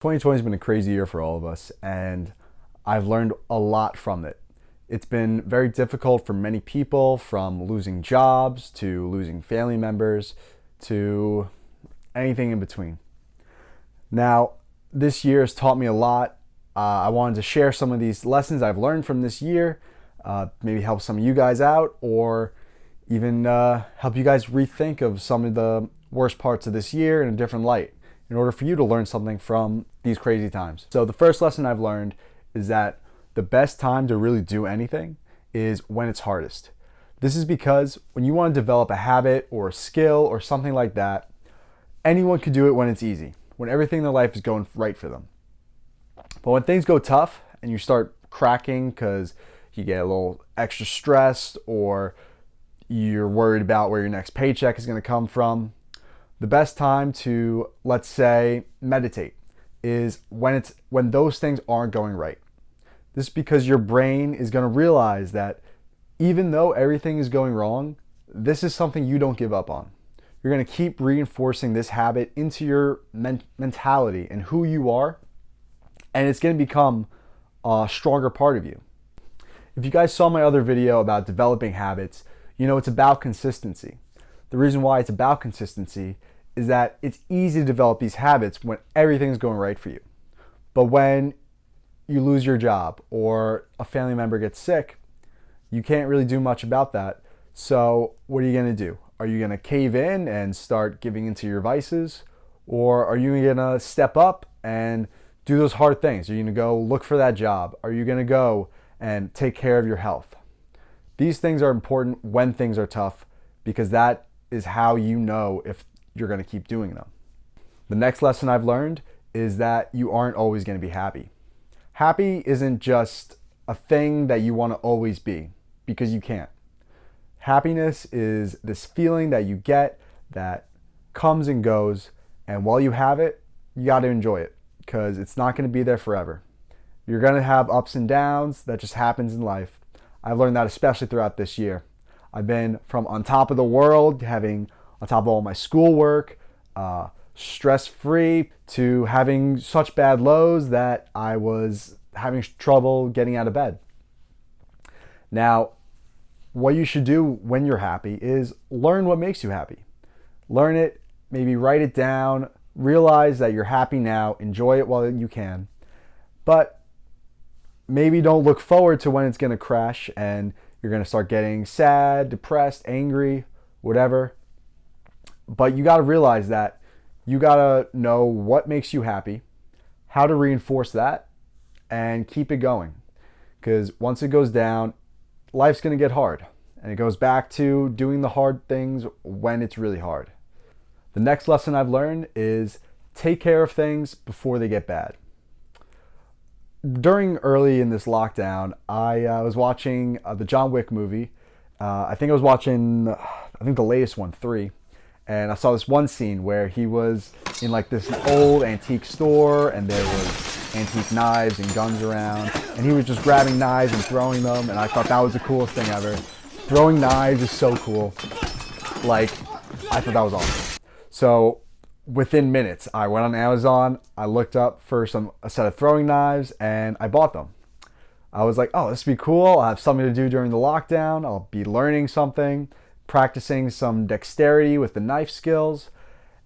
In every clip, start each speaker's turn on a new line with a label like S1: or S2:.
S1: 2020 has been a crazy year for all of us, and I've learned a lot from it. It's been very difficult for many people, from losing jobs to losing family members to anything in between. Now, this year has taught me a lot. I wanted to share some of these lessons I've learned from this year, maybe help some of you guys out, or even help you guys rethink of some of the worst parts of this year in a different light, in order for you to learn something from these crazy times. So the first lesson I've learned is that the best time to really do anything is when it's hardest. This is because when you want to develop a habit or a skill or something like that, anyone can do it when it's easy, when everything in their life is going right for them. But when things go tough and you start cracking because you get a little extra stressed or you're worried about where your next paycheck is going to come from, the best time to, let's say, meditate is when those things aren't going right. This is because your brain is going to realize that even though everything is going wrong, this is something you don't give up on. You're going to keep reinforcing this habit into your mentality and who you are, and it's going to become a stronger part of you. If you guys saw my other video about developing habits, you know it's about consistency. The reason why it's about consistency is that it's easy to develop these habits when everything's going right for you. But when you lose your job or a family member gets sick, you can't really do much about that. So what are you going to do? Are you going to cave in and start giving into your vices? Or are you going to step up and do those hard things? Are you going to go look for that job? Are you going to go and take care of your health? These things are important when things are tough, because that is how you know if you're going to keep doing them. The next lesson I've learned is that you aren't always going to be happy. Happy isn't just a thing that you want to always be, because you can't. Happiness is this feeling that you get that comes and goes, and while you have it, you got to enjoy it, because it's not going to be there forever. You're going to have ups and downs. That just happens in life. I've learned that especially throughout this year. I've been from on top of the world, having on top of all my schoolwork, stress-free, to having such bad lows that I was having trouble getting out of bed. Now, what you should do when you're happy is learn what makes you happy. Learn it, maybe write it down, realize that you're happy now, enjoy it while you can, but maybe don't look forward to when it's going to crash and you're going to start getting sad, depressed, angry, whatever. But you got to realize that you got to know what makes you happy, how to reinforce that, and keep it going. Because once it goes down, life's going to get hard. And it goes back to doing the hard things when it's really hard. The next lesson I've learned is take care of things before they get bad. During early in this lockdown, I was watching the John Wick movie. I think the latest one, 3. And I saw this one scene where he was in like this old antique store, and there was antique knives and guns around, and he was just grabbing knives and throwing them, and I thought that was the coolest thing ever. Throwing knives is so cool. Like, I thought that was awesome. So within minutes, I went on Amazon, I looked up for a set of throwing knives, and I bought them. I was like, oh, this would be cool. I'll have something to do during the lockdown. I'll be learning something, practicing some dexterity with the knife skills,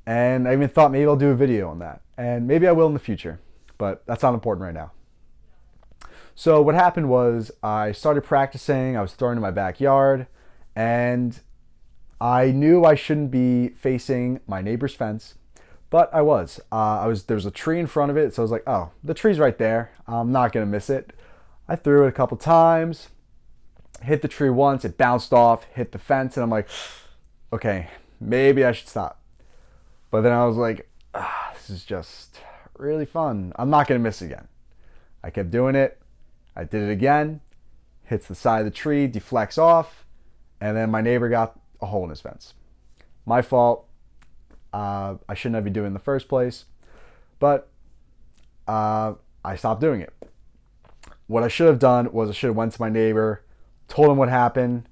S1: and I even thought maybe I'll do a video on that, and maybe I will in the future, but that's not important right now. So what happened was I started practicing. I was throwing in my backyard, and I knew I shouldn't be facing my neighbor's fence, but I was. There was a tree in front of it, so I was like, oh, the tree's right there. I'm not gonna miss it. I threw it a couple times, hit the tree once, it bounced off, hit the fence, and I'm like, okay, maybe I should stop. But then I was like, this is just really fun. I'm not gonna miss again. I kept doing it. I did it again, hits the side of the tree, deflects off, and then my neighbor got a hole in his fence. My fault. I shouldn't have been doing it in the first place, but I stopped doing it. What I should have done was I should have went to my neighbor, told him what happened,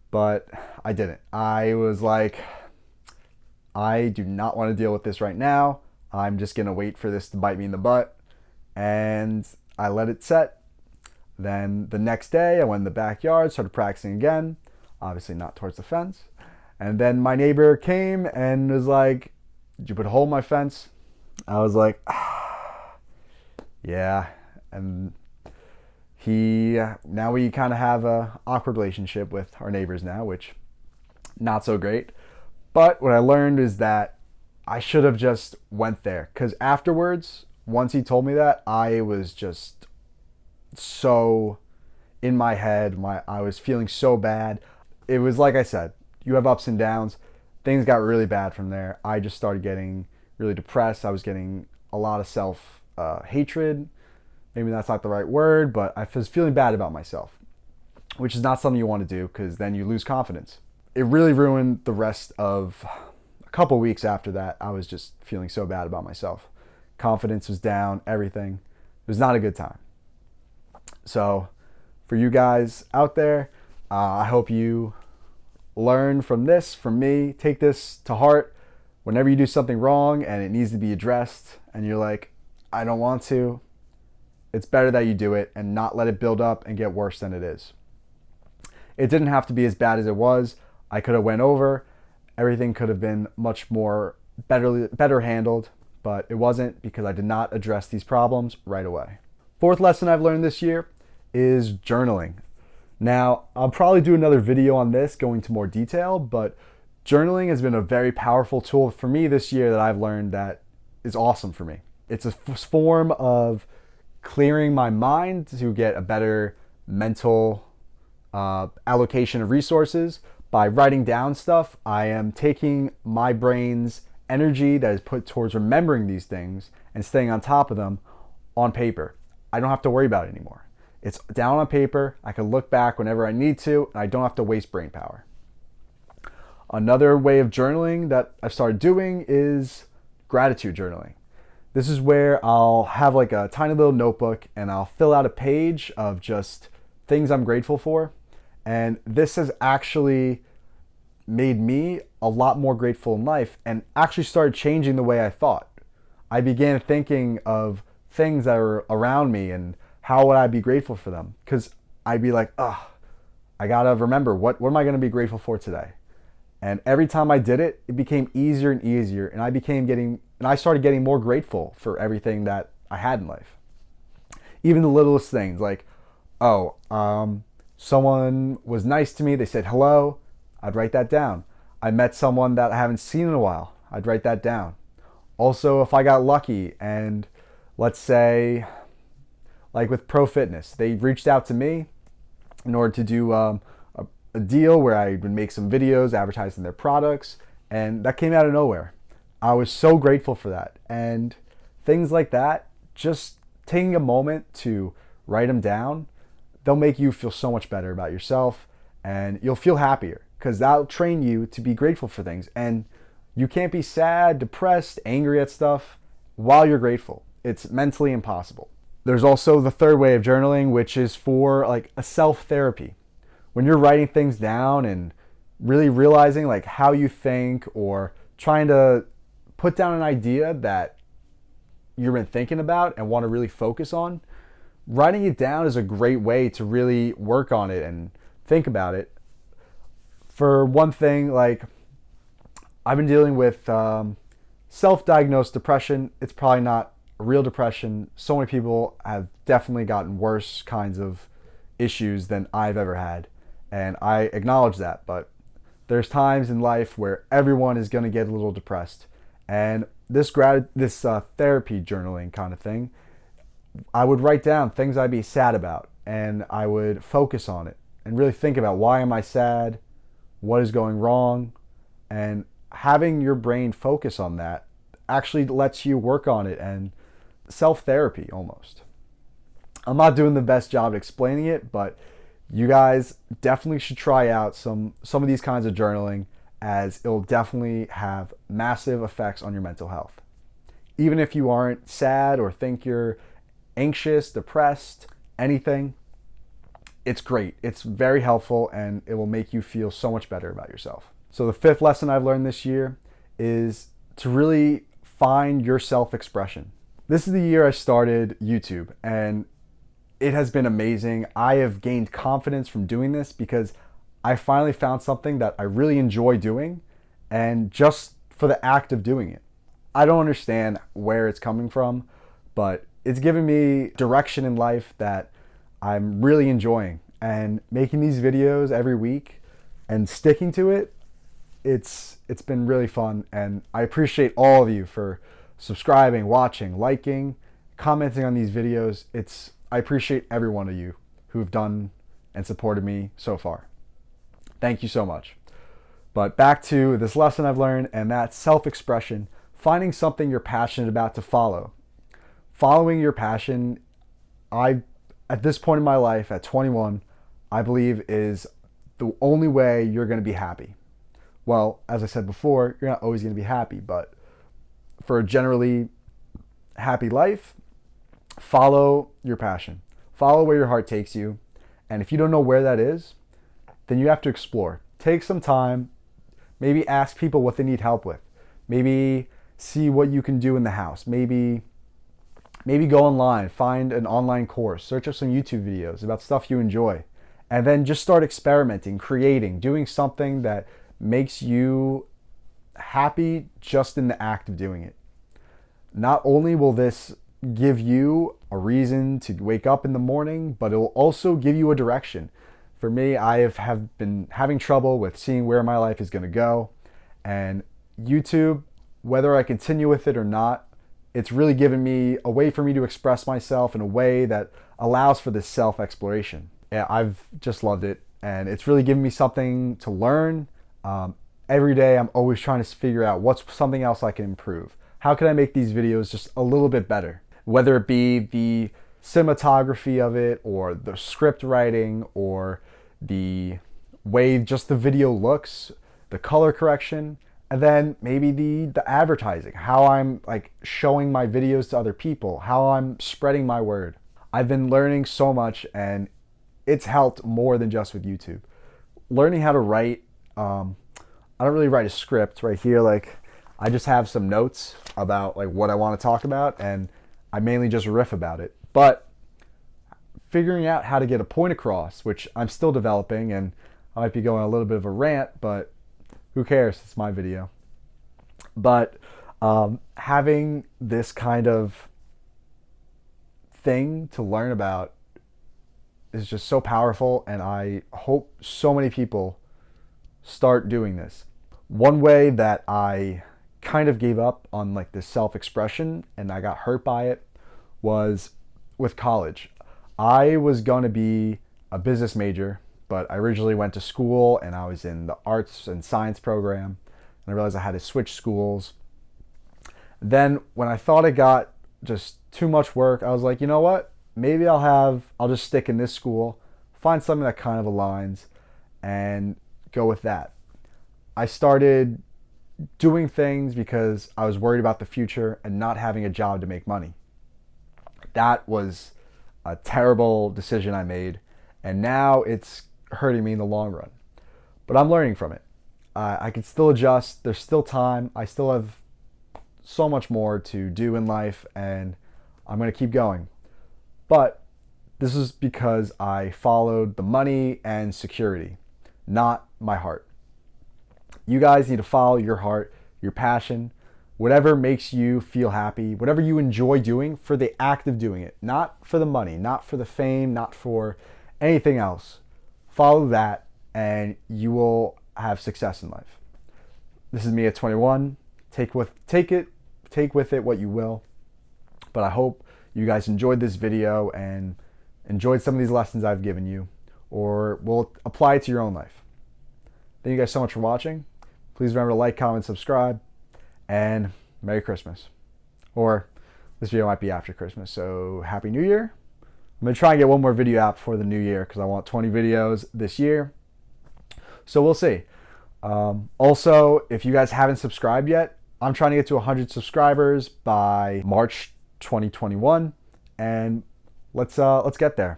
S1: but I didn't. I was like, I do not want to deal with this right now. I'm just going to wait for this to bite me in the butt. And I let it set. Then the next day, I went in the backyard, started practicing again. Obviously not towards the fence. And then my neighbor came and was like, "Did you put a hole in my fence?" I was like, yeah. And now we kind of have a awkward relationship with our neighbors now, which not so great. But what I learned is that I should have just went there, because afterwards, once he told me that, I was just so in my head. I was feeling so bad. It was like I said, you have ups and downs. Things got really bad from there. I just started getting really depressed. I was getting a lot of self hatred. Maybe that's not the right word, but I was feeling bad about myself, which is not something you want to do, because then you lose confidence. It really ruined the rest of a couple weeks after that. I was just feeling so bad about myself. Confidence was down, everything. It was not a good time. So for you guys out there, I hope you learn from this, from me. Take this to heart. Whenever you do something wrong and it needs to be addressed and you're like, I don't want to, it's better that you do it and not let it build up and get worse than it is. It didn't have to be as bad as it was. I could have went over. Everything could have been much more better handled, but it wasn't, because I did not address these problems right away. Fourth lesson I've learned this year is journaling. Now, I'll probably do another video on this going into more detail, but journaling has been a very powerful tool for me this year that I've learned that is awesome for me. It's a form of clearing my mind to get a better mental allocation of resources. By writing down stuff, I am taking my brain's energy that is put towards remembering these things and staying on top of them on paper. I don't have to worry about it anymore. It's down on paper. I can look back whenever I need to, and I don't have to waste brain power. Another way of journaling that I've started doing is gratitude journaling. This is where I'll have like a tiny little notebook and I'll fill out a page of just things I'm grateful for. And this has actually made me a lot more grateful in life and actually started changing the way I thought. I began thinking of things that are around me and how would I be grateful for them? Because I'd be like, I gotta remember, what am I gonna be grateful for today? And every time I did it, it became easier and easier, and I started getting more grateful for everything that I had in life. Even the littlest things, like, someone was nice to me, they said hello, I'd write that down. I met someone that I haven't seen in a while, I'd write that down. Also, if I got lucky and let's say, like with Pro Fitness, they reached out to me in order to do a deal where I would make some videos advertising their products, and that came out of nowhere. I was so grateful for that. And things like that, just taking a moment to write them down, they'll make you feel so much better about yourself, and you'll feel happier, because that'll train you to be grateful for things. And you can't be sad, depressed, angry at stuff while you're grateful. It's mentally impossible. There's also the third way of journaling, which is for like a self-therapy. When you're writing things down and really realizing like how you think, or trying to put down an idea that you've been thinking about and want to really focus on, writing it down is a great way to really work on it and think about it. For one thing, like I've been dealing with self-diagnosed depression. It's probably not a real depression. So many people have definitely gotten worse kinds of issues than I've ever had. And I acknowledge that, but there's times in life where everyone is going to get a little depressed. And this therapy journaling kind of thing, I would write down things I'd be sad about, and I would focus on it and really think about, why am I sad? What is going wrong? And having your brain focus on that actually lets you work on it, and self-therapy almost. I'm not doing the best job explaining it, but you guys definitely should try out some of these kinds of journaling, as it'll definitely have massive effects on your mental health. Even if you aren't sad or think you're anxious, depressed, anything, it's great. It's very helpful, and it will make you feel so much better about yourself. So the fifth lesson I've learned this year is to really find your self-expression. This is the year I started YouTube, and it has been amazing. I have gained confidence from doing this because I finally found something that I really enjoy doing, and just for the act of doing it. I don't understand where it's coming from, but it's given me direction in life that I'm really enjoying. And making these videos every week and sticking to it, it's been really fun. And I appreciate all of you for subscribing, watching, liking, commenting on these videos. I appreciate every one of you who've done and supported me so far. Thank you so much. But back to this lesson I've learned, and that's self-expression, finding something you're passionate about to follow. Following your passion, at this point in my life, at 21, I believe is the only way you're going to be happy. Well, as I said before, you're not always going to be happy, but for a generally happy life, follow your passion. Follow where your heart takes you. And if you don't know where that is, then you have to explore. Take some time, maybe ask people what they need help with. Maybe see what you can do in the house. Maybe go online, find an online course, search up some YouTube videos about stuff you enjoy, and then just start experimenting, creating, doing something that makes you happy just in the act of doing it. Not only will this give you a reason to wake up in the morning, but it will also give you a direction. For me, I have been having trouble with seeing where my life is going to go, and YouTube, whether I continue with it or not, it's really given me a way for me to express myself in a way that allows for this self-exploration. Yeah, I've just loved it, and it's really given me something to learn. Every day I'm always trying to figure out what's something else I can improve. How can I make these videos just a little bit better? Whether it be the cinematography of it, or the script writing, or the way just the video looks, the color correction, and then maybe the advertising, how I'm like showing my videos to other people, how I'm spreading my word. I've been learning so much, and it's helped more than just with YouTube. Learning how to write, I don't really write a script right here. Like, I just have some notes about like what I want to talk about, and I mainly just riff about it. But figuring out how to get a point across, which I'm still developing, and I might be going a little bit of a rant, but who cares? It's my video. But having this kind of thing to learn about is just so powerful, and I hope so many people start doing this. One way that I kind of gave up on like this self-expression, and I got hurt by it, was with college. I was going to be a business major, but I originally went to school and I was in the arts and science program, and I realized I had to switch schools. Then when I thought it got just too much work, I was like, you know what? Maybe I'll just stick in this school, find something that kind of aligns, and go with that. I started doing things because I was worried about the future and not having a job to make money. That was a terrible decision I made, and now it's hurting me in the long run. But I'm learning from it. I can still adjust. There's still time. I still have so much more to do in life, and I'm going to keep going. But this is because I followed the money and security, not my heart. You guys need to follow your heart, your passion, whatever makes you feel happy, whatever you enjoy doing for the act of doing it, not for the money, not for the fame, not for anything else. Follow that, and you will have success in life. This is me at 21. Take with it what you will. But I hope you guys enjoyed this video and enjoyed some of these lessons I've given you, or will apply it to your own life. Thank you guys so much for watching. Please remember to like, comment, subscribe, and Merry Christmas. Or this video might be after Christmas, so Happy New Year. I'm going to try and get one more video out before the new year because I want 20 videos this year. So we'll see. Also, if you guys haven't subscribed yet, I'm trying to get to 100 subscribers by March 2021, and let's get there.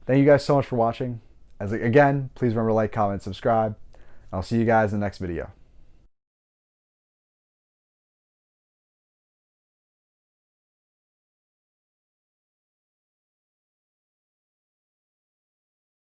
S1: Thank you guys so much for watching. Again, please remember to like, comment, subscribe. I'll see you guys in the next video.